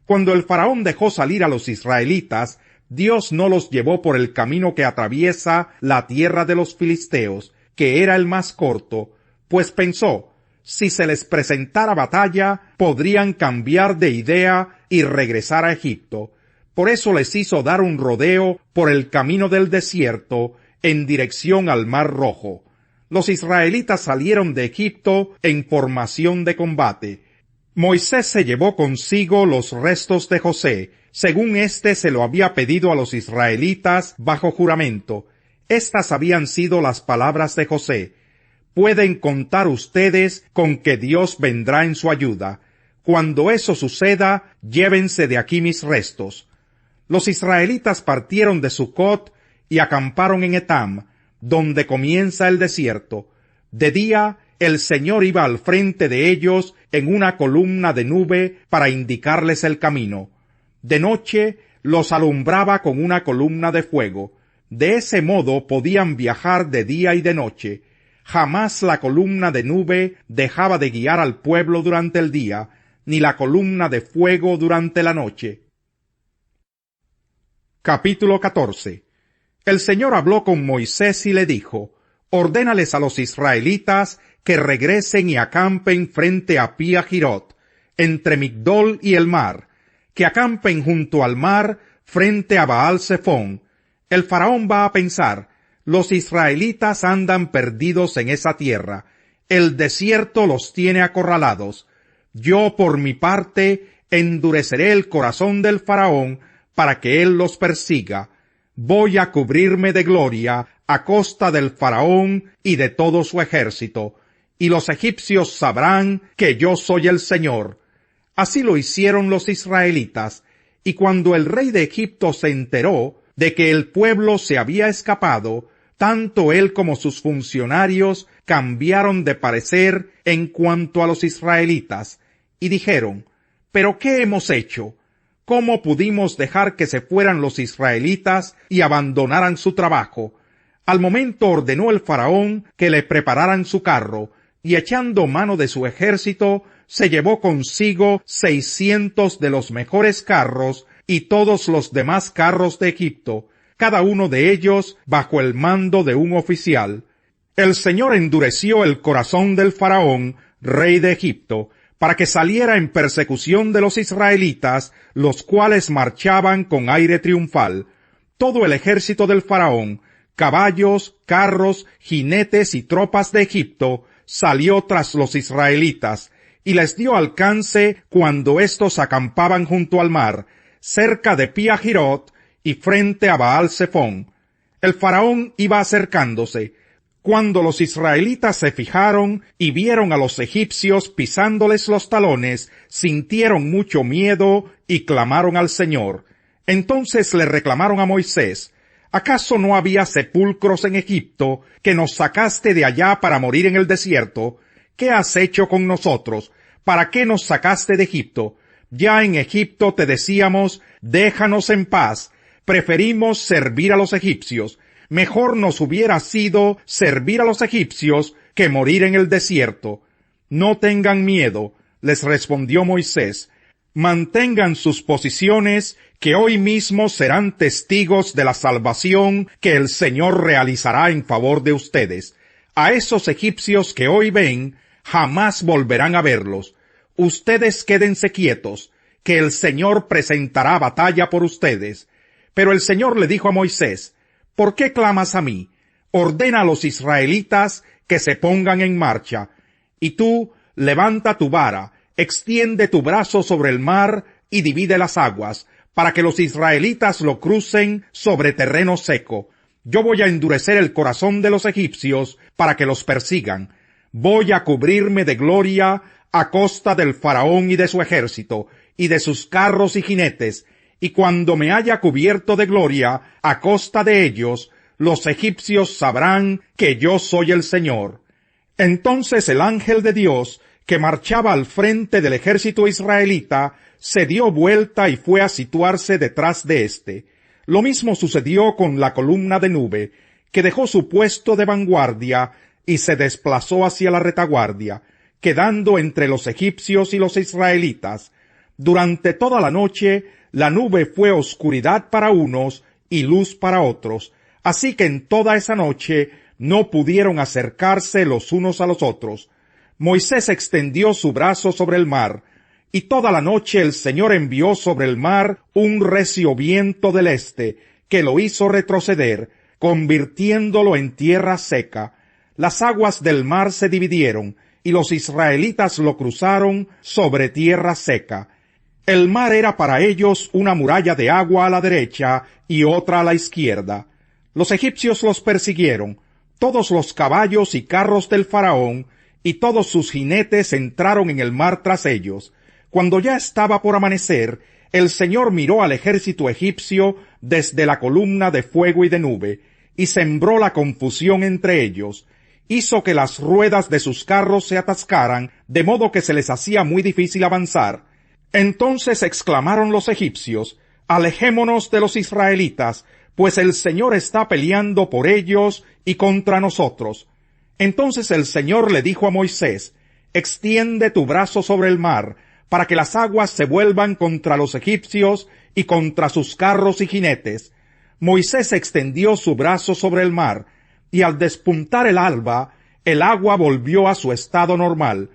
Cuando el faraón dejó salir a los israelitas, Dios no los llevó por el camino que atraviesa la tierra de los filisteos, que era el más corto, pues pensó, si se les presentara batalla, podrían cambiar de idea y regresar a Egipto. Por eso les hizo dar un rodeo por el camino del desierto en dirección al Mar Rojo. Los israelitas salieron de Egipto en formación de combate. Moisés se llevó consigo los restos de José, según éste se lo había pedido a los israelitas bajo juramento. Estas habían sido las palabras de José: pueden contar ustedes con que Dios vendrá en su ayuda. Cuando eso suceda, llévense de aquí mis restos. Los israelitas partieron de Sucot y acamparon en Etam, donde comienza el desierto. De día, el Señor iba al frente de ellos en una columna de nube para indicarles el camino. De noche, los alumbraba con una columna de fuego. De ese modo podían viajar de día y de noche. Jamás la columna de nube dejaba de guiar al pueblo durante el día, ni la columna de fuego durante la noche. Capítulo 14. El Señor habló con Moisés y le dijo: ordénales a los israelitas que regresen y acampen frente a Pi-hahirot, entre Migdol y el mar, que acampen junto al mar frente a Baal-zephón. El faraón va a pensar: los israelitas andan perdidos en esa tierra, el desierto los tiene acorralados. Yo, por mi parte, endureceré el corazón del faraón para que él los persiga. Voy a cubrirme de gloria a costa del faraón y de todo su ejército, y los egipcios sabrán que yo soy el Señor. Así lo hicieron los israelitas, y cuando el rey de Egipto se enteró de que el pueblo se había escapado, tanto él como sus funcionarios cambiaron de parecer en cuanto a los israelitas, y dijeron: ¿pero qué hemos hecho? ¿Cómo pudimos dejar que se fueran los israelitas y abandonaran su trabajo? Al momento ordenó el faraón que le prepararan su carro, y echando mano de su ejército, se llevó consigo 600 de los mejores carros y todos los demás carros de Egipto, cada uno de ellos bajo el mando de un oficial. El Señor endureció el corazón del faraón, rey de Egipto, para que saliera en persecución de los israelitas, los cuales marchaban con aire triunfal. Todo el ejército del faraón, caballos, carros, jinetes y tropas de Egipto, salió tras los israelitas, y les dio alcance cuando éstos acampaban junto al mar, cerca de Pi-hahirot y frente a Baal-zephón. El faraón iba acercándose. Cuando los israelitas se fijaron y vieron a los egipcios pisándoles los talones, sintieron mucho miedo y clamaron al Señor. Entonces le reclamaron a Moisés: ¿acaso no había sepulcros en Egipto, que nos sacaste de allá para morir en el desierto? ¿Qué has hecho con nosotros? ¿Para qué nos sacaste de Egipto? Ya en Egipto te decíamos: déjanos en paz, preferimos servir a los egipcios. Mejor nos hubiera sido servir a los egipcios que morir en el desierto. No tengan miedo, les respondió Moisés. Mantengan sus posiciones, que hoy mismo serán testigos de la salvación que el Señor realizará en favor de ustedes. A esos egipcios que hoy ven, jamás volverán a verlos. Ustedes quédense quietos, que el Señor presentará batalla por ustedes. Pero el Señor le dijo a Moisés: ¿por qué clamas a mí? Ordena a los israelitas que se pongan en marcha. Y tú, levanta tu vara, extiende tu brazo sobre el mar y divide las aguas, para que los israelitas lo crucen sobre terreno seco. Yo voy a endurecer el corazón de los egipcios para que los persigan. Voy a cubrirme de gloria a costa del faraón y de su ejército, y de sus carros y jinetes, y cuando me haya cubierto de gloria a costa de ellos, los egipcios sabrán que yo soy el Señor. Entonces el ángel de Dios, que marchaba al frente del ejército israelita, se dio vuelta y fue a situarse detrás de éste. Lo mismo sucedió con la columna de nube, que dejó su puesto de vanguardia y se desplazó hacia la retaguardia, quedando entre los egipcios y los israelitas. Durante toda la noche, la nube fue oscuridad para unos y luz para otros, así que en toda esa noche no pudieron acercarse los unos a los otros. Moisés extendió su brazo sobre el mar, y toda la noche el Señor envió sobre el mar un recio viento del este, que lo hizo retroceder, convirtiéndolo en tierra seca. Las aguas del mar se dividieron, y los israelitas lo cruzaron sobre tierra seca. El mar era para ellos una muralla de agua a la derecha y otra a la izquierda. Los egipcios los persiguieron. Todos los caballos y carros del faraón y todos sus jinetes entraron en el mar tras ellos. Cuando ya estaba por amanecer, el Señor miró al ejército egipcio desde la columna de fuego y de nube, y sembró la confusión entre ellos. Hizo que las ruedas de sus carros se atascaran, de modo que se les hacía muy difícil avanzar. Entonces exclamaron los egipcios: «Alejémonos de los israelitas, pues el Señor está peleando por ellos y contra nosotros». Entonces el Señor le dijo a Moisés: «Extiende tu brazo sobre el mar, para que las aguas se vuelvan contra los egipcios y contra sus carros y jinetes». Moisés extendió su brazo sobre el mar, y al despuntar el alba, el agua volvió a su estado normal.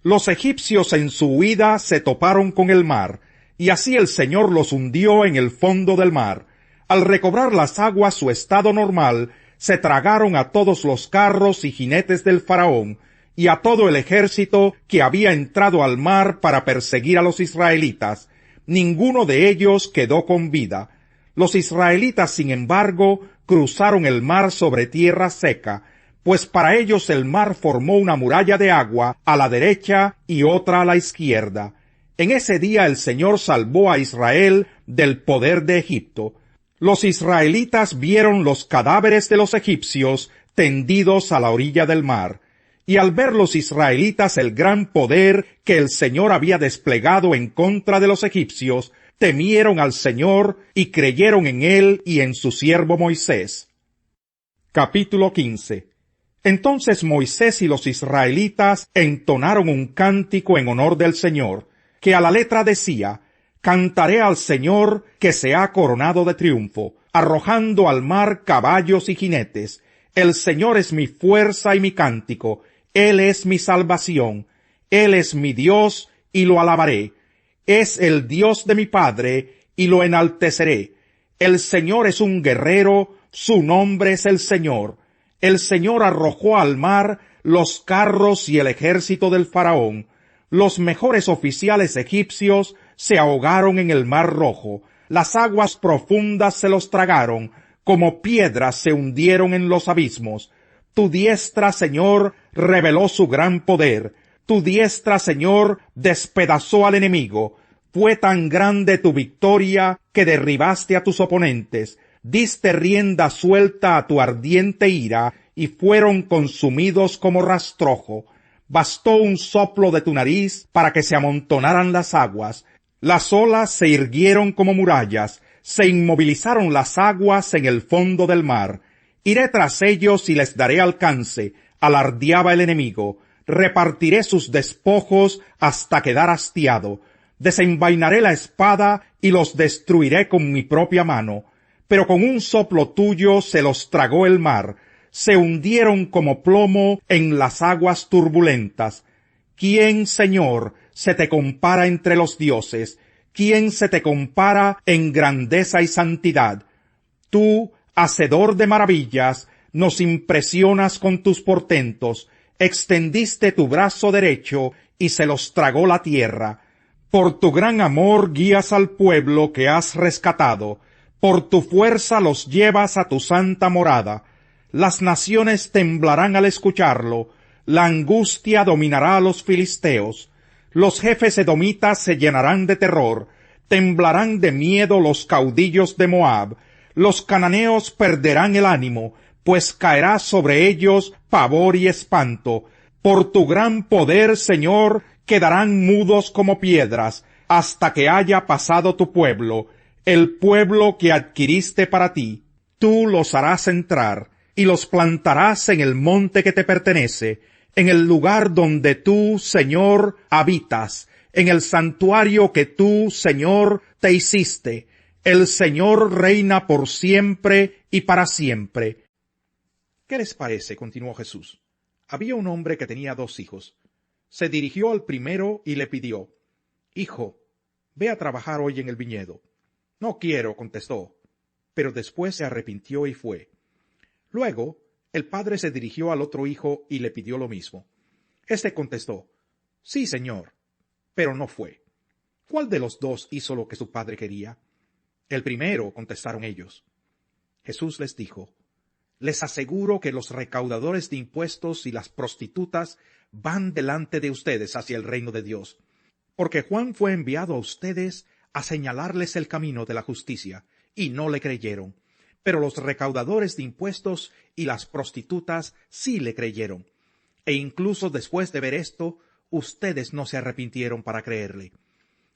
Los egipcios en su huida se toparon con el mar, y así el Señor los hundió en el fondo del mar. Al recobrar las aguas su estado normal, se tragaron a todos los carros y jinetes del faraón, y a todo el ejército que había entrado al mar para perseguir a los israelitas. Ninguno de ellos quedó con vida. Los israelitas, sin embargo, cruzaron el mar sobre tierra seca, pues para ellos el mar formó una muralla de agua a la derecha y otra a la izquierda. En ese día el Señor salvó a Israel del poder de Egipto. Los israelitas vieron los cadáveres de los egipcios tendidos a la orilla del mar, y al ver los israelitas el gran poder que el Señor había desplegado en contra de los egipcios, temieron al Señor y creyeron en él y en su siervo Moisés. Capítulo 15. Entonces Moisés y los israelitas entonaron un cántico en honor del Señor, que a la letra decía: «Cantaré al Señor que se ha coronado de triunfo, arrojando al mar caballos y jinetes. El Señor es mi fuerza y mi cántico, Él es mi salvación, Él es mi Dios y lo alabaré. Es el Dios de mi Padre y lo enalteceré. El Señor es un guerrero, su nombre es el Señor. El Señor arrojó al mar los carros y el ejército del faraón. Los mejores oficiales egipcios se ahogaron en el mar Rojo. Las aguas profundas se los tragaron, como piedras se hundieron en los abismos. Tu diestra, Señor, reveló su gran poder. Tu diestra, Señor, despedazó al enemigo. Fue tan grande tu victoria que derribaste a tus oponentes. Diste rienda suelta a tu ardiente ira y fueron consumidos como rastrojo. Bastó un soplo de tu nariz para que se amontonaran las aguas. Las olas se irguieron como murallas, se inmovilizaron las aguas en el fondo del mar. Iré tras ellos y les daré alcance, alardeaba el enemigo. Repartiré sus despojos hasta quedar hastiado. Desenvainaré la espada y los destruiré con mi propia mano. Pero con un soplo tuyo se los tragó el mar. Se hundieron como plomo en las aguas turbulentas. ¿Quién, Señor, se te compara entre los dioses? ¿Quién se te compara en grandeza y santidad? Tú, hacedor de maravillas, nos impresionas con tus portentos. Extendiste tu brazo derecho y se los tragó la tierra. Por tu gran amor guías al pueblo que has rescatado. Por tu fuerza los llevas a tu santa morada. Las naciones temblarán al escucharlo. La angustia dominará a los filisteos. Los jefes edomitas se llenarán de terror. Temblarán de miedo los caudillos de Moab. Los cananeos perderán el ánimo, pues caerá sobre ellos pavor y espanto. Por tu gran poder, Señor, quedarán mudos como piedras, hasta que haya pasado tu pueblo, el pueblo que adquiriste para ti. Tú los harás entrar, y los plantarás en el monte que te pertenece, en el lugar donde tú, Señor, habitas, en el santuario que tú, Señor, te hiciste. El Señor reina por siempre y para siempre. ¿Qué les parece?, continuó Jesús. Había un hombre que tenía 2 hijos. Se dirigió al primero y le pidió: Hijo, ve a trabajar hoy en el viñedo. No quiero, contestó, pero después se arrepintió y fue. Luego, el padre se dirigió al otro hijo y le pidió lo mismo. Este contestó: Sí, señor, pero no fue. ¿Cuál de los 2 hizo lo que su padre quería? El primero, contestaron ellos. Jesús les dijo: Les aseguro que los recaudadores de impuestos y las prostitutas van delante de ustedes hacia el reino de Dios, porque Juan fue enviado a ustedes a señalarles el camino de la justicia, y no le creyeron, pero los recaudadores de impuestos y las prostitutas sí le creyeron, e incluso después de ver esto, ustedes no se arrepintieron para creerle.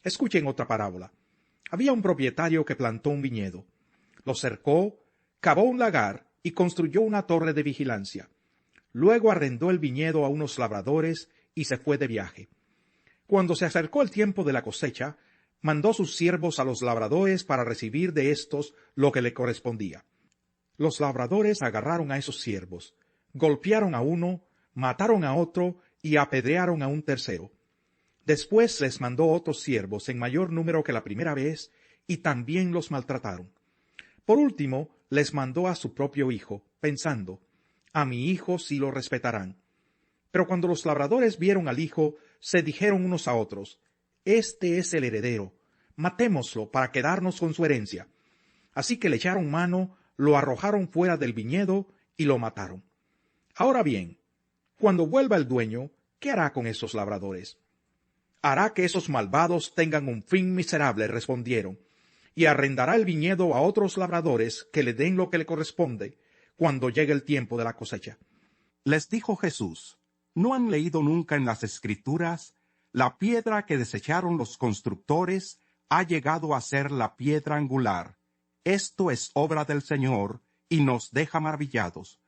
Escuchen otra parábola. Había un propietario que plantó un viñedo, lo cercó, cavó un lagar y construyó una torre de vigilancia. Luego arrendó el viñedo a unos labradores y se fue de viaje. Cuando se acercó el tiempo de la cosecha, mandó sus siervos a los labradores para recibir de éstos lo que le correspondía. Los labradores agarraron a esos siervos, golpearon a uno, mataron a otro y apedrearon a un tercero. Después les mandó otros siervos en mayor número que la primera vez, y también los maltrataron. Por último, les mandó a su propio hijo, pensando: A mi hijo sí lo respetarán. Pero cuando los labradores vieron al hijo, se dijeron unos a otros: Este es el heredero, matémoslo para quedarnos con su herencia. Así que le echaron mano, lo arrojaron fuera del viñedo y lo mataron. Ahora bien, cuando vuelva el dueño, ¿qué hará con esos labradores? Hará que esos malvados tengan un fin miserable, respondieron, y arrendará el viñedo a otros labradores que le den lo que le corresponde cuando llegue el tiempo de la cosecha. Les dijo Jesús: ¿No han leído nunca en las Escrituras: La piedra que desecharon los constructores ha llegado a ser la piedra angular? Esto es obra del Señor, y nos deja maravillados.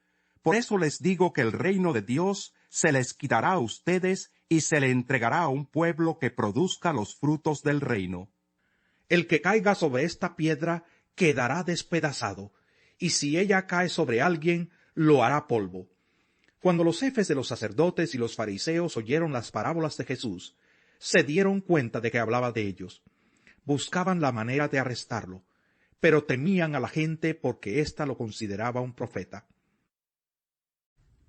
Por eso les digo que el reino de Dios se les quitará a ustedes y se le entregará a un pueblo que produzca los frutos del reino. El que caiga sobre esta piedra quedará despedazado, y si ella cae sobre alguien, lo hará polvo. Cuando los jefes de los sacerdotes y los fariseos oyeron las parábolas de Jesús, se dieron cuenta de que hablaba de ellos. Buscaban la manera de arrestarlo, pero temían a la gente porque ésta lo consideraba un profeta.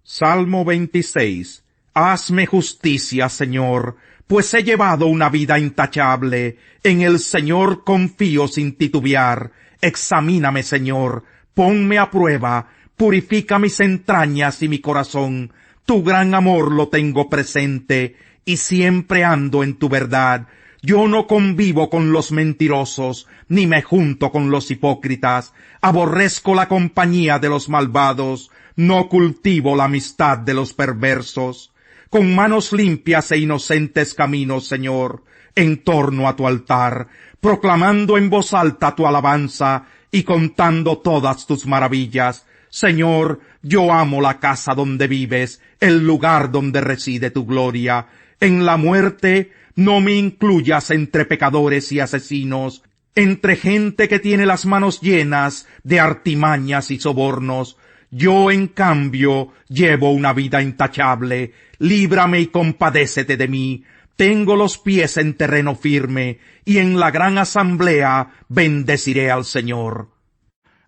Salmo 26. Hazme justicia, Señor, pues he llevado una vida intachable. En el Señor confío sin titubear. Examíname, Señor, ponme a prueba, purifica mis entrañas y mi corazón. Tu gran amor lo tengo presente, y siempre ando en tu verdad. Yo no convivo con los mentirosos, ni me junto con los hipócritas. Aborrezco la compañía de los malvados, no cultivo la amistad de los perversos. Con manos limpias e inocentes camino, Señor, en torno a tu altar, proclamando en voz alta tu alabanza y contando todas tus maravillas. Señor, yo amo la casa donde vives, el lugar donde reside tu gloria. En la muerte no me incluyas entre pecadores y asesinos, entre gente que tiene las manos llenas de artimañas y sobornos. Yo, en cambio, llevo una vida intachable. Líbrame y compadécete de mí. Tengo los pies en terreno firme, y en la gran asamblea bendeciré al Señor.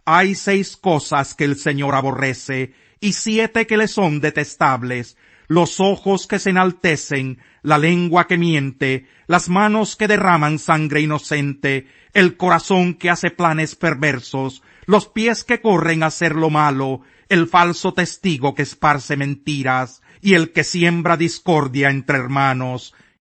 Hay 6 cosas que el Señor aborrece, y 7 que le son detestables: los ojos que se enaltecen, la lengua que miente, las manos que derraman sangre inocente, el corazón que hace planes perversos, los pies que corren a hacer lo malo, el falso testigo que esparce mentiras, y el que siembra discordia entre hermanos.